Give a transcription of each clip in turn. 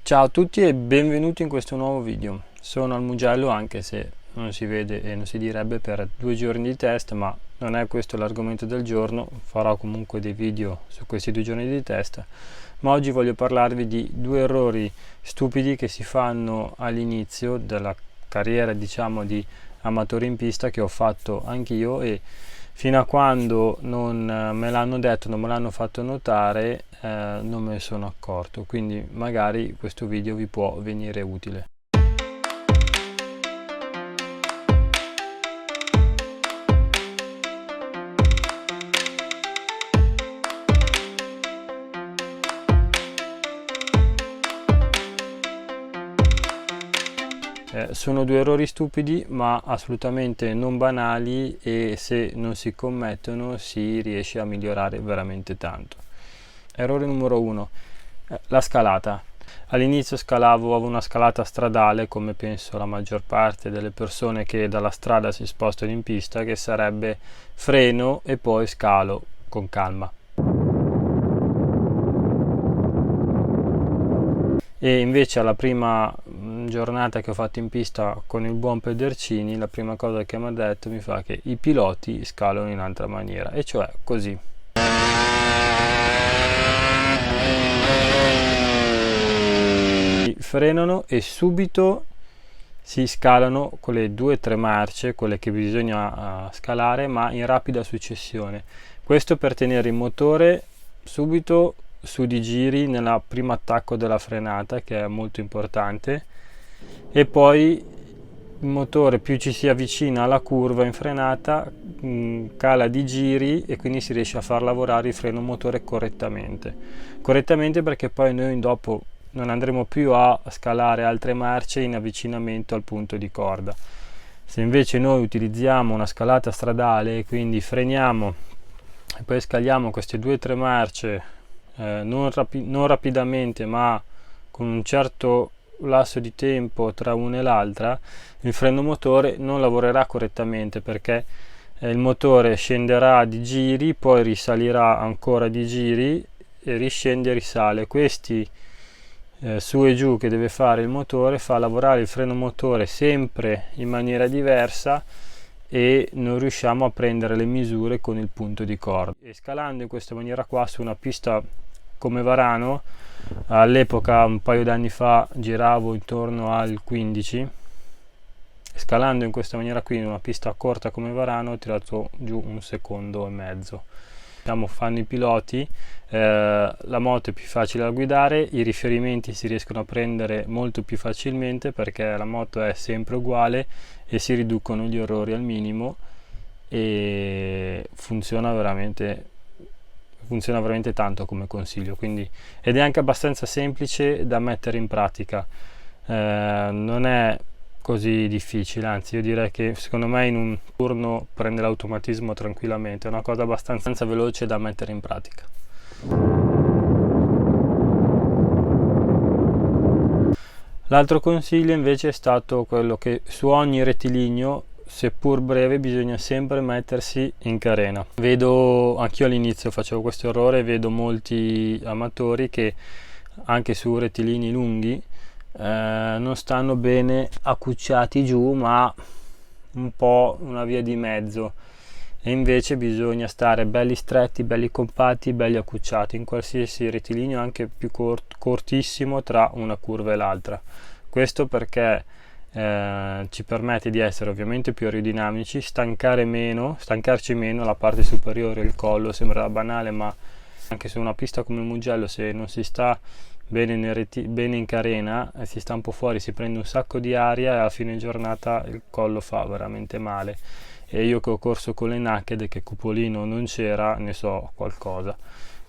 Ciao a tutti e benvenuti in questo nuovo video. Sono al Mugello, anche se non si vede e non si direbbe, per 2 giorni di test, ma non è questo l'argomento del giorno. Farò comunque dei video su questi 2 giorni di test, ma oggi voglio parlarvi di 2 errori stupidi che si fanno all'inizio della carriera, diciamo, di amatore in pista, che ho fatto anch'io, e fino a quando non me l'hanno detto, non me l'hanno fatto notare, non me ne sono accorto. Quindi magari questo video vi può venire utile. Sono 2 errori stupidi ma assolutamente non banali, e se non si commettono si riesce a migliorare veramente tanto. Errore numero 1: la scalata. All'inizio avevo una scalata stradale, come penso la maggior parte delle persone che dalla strada si spostano in pista, che sarebbe freno e poi scalo con calma. E invece alla prima giornata che ho fatto in pista con il buon Pedercini, la prima cosa che mi ha detto mi fa che i piloti scalano in altra maniera, e cioè così. Frenano e subito si scalano con le 2-3 marce, quelle che bisogna scalare, ma in rapida successione. Questo per tenere il motore subito su di giri nel primo attacco della frenata, che è molto importante, e poi il motore più ci si avvicina alla curva in frenata cala di giri, e quindi si riesce a far lavorare il freno motore correttamente, perché poi noi dopo non andremo più a scalare altre marce in avvicinamento al punto di corda. Se invece noi utilizziamo una scalata stradale, quindi freniamo e poi scaliamo queste 2-3 marce non rapidamente, ma con un certo lasso di tempo tra una e l'altra, il freno motore non lavorerà correttamente, perché il motore scenderà di giri, poi risalirà ancora di giri e riscende e risale. Questi su e giù che deve fare il motore fa lavorare il freno motore sempre in maniera diversa, e non riusciamo a prendere le misure con il punto di corda. E scalando in questa maniera qua su una pista come Varano, all'epoca un paio d'anni fa giravo intorno al 15, scalando in questa maniera qui in una pista corta come Varano ho tirato giù 1,5 secondi. Fanno i piloti, la moto è più facile da guidare, i riferimenti si riescono a prendere molto più facilmente perché la moto è sempre uguale e si riducono gli errori al minimo, e funziona veramente tanto come consiglio. Quindi, ed è anche abbastanza semplice da mettere in pratica, non è così difficile, anzi io direi che secondo me in un turno prende l'automatismo tranquillamente, è una cosa abbastanza veloce da mettere in pratica. L'altro consiglio invece è stato quello che su ogni rettilineo, seppur breve, bisogna sempre mettersi in carena. Vedo, anch'io all'inizio facevo questo errore, vedo molti amatori che anche su rettilinei lunghi non stanno bene accucciati giù, ma un po' una via di mezzo, e invece bisogna stare belli stretti, belli compatti, belli accucciati in qualsiasi rettilineo, anche più cortissimo tra una curva e l'altra. Questo perché ci permette di essere ovviamente più aerodinamici, stancarci meno la parte superiore, il collo. Sembrerà banale, ma anche su una pista come il Mugello, se non si sta bene in carena, si sta un po' fuori, si prende un sacco di aria e a fine giornata il collo fa veramente male. E io che ho corso con le naked, che cupolino non c'era, ne so qualcosa.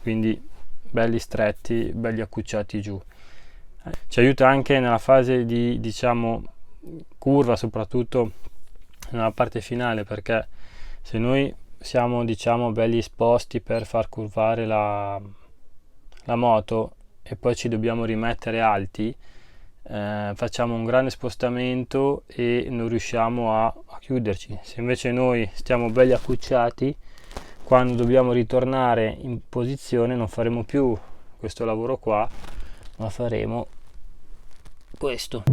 Quindi belli stretti, belli accucciati giù. Ci aiuta anche nella fase di, diciamo, curva, soprattutto nella parte finale, perché se noi siamo, diciamo, belli esposti per far curvare la moto e poi ci dobbiamo rimettere alti, facciamo un grande spostamento e non riusciamo a chiuderci. Se invece noi stiamo belli accucciati, quando dobbiamo ritornare in posizione non faremo più questo lavoro qua, ma faremo questo.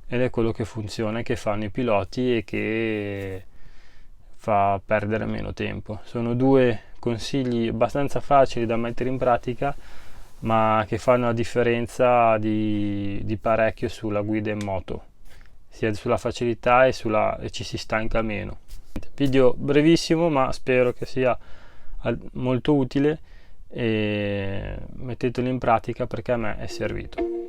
Ed è quello che funziona, che fanno i piloti e che fa perdere meno tempo. Sono due consigli abbastanza facili da mettere in pratica, ma che fanno la differenza di parecchio sulla guida in moto, sia sulla facilità e ci si stanca meno. Video brevissimo, ma spero che sia molto utile, e mettetelo in pratica perché a me è servito.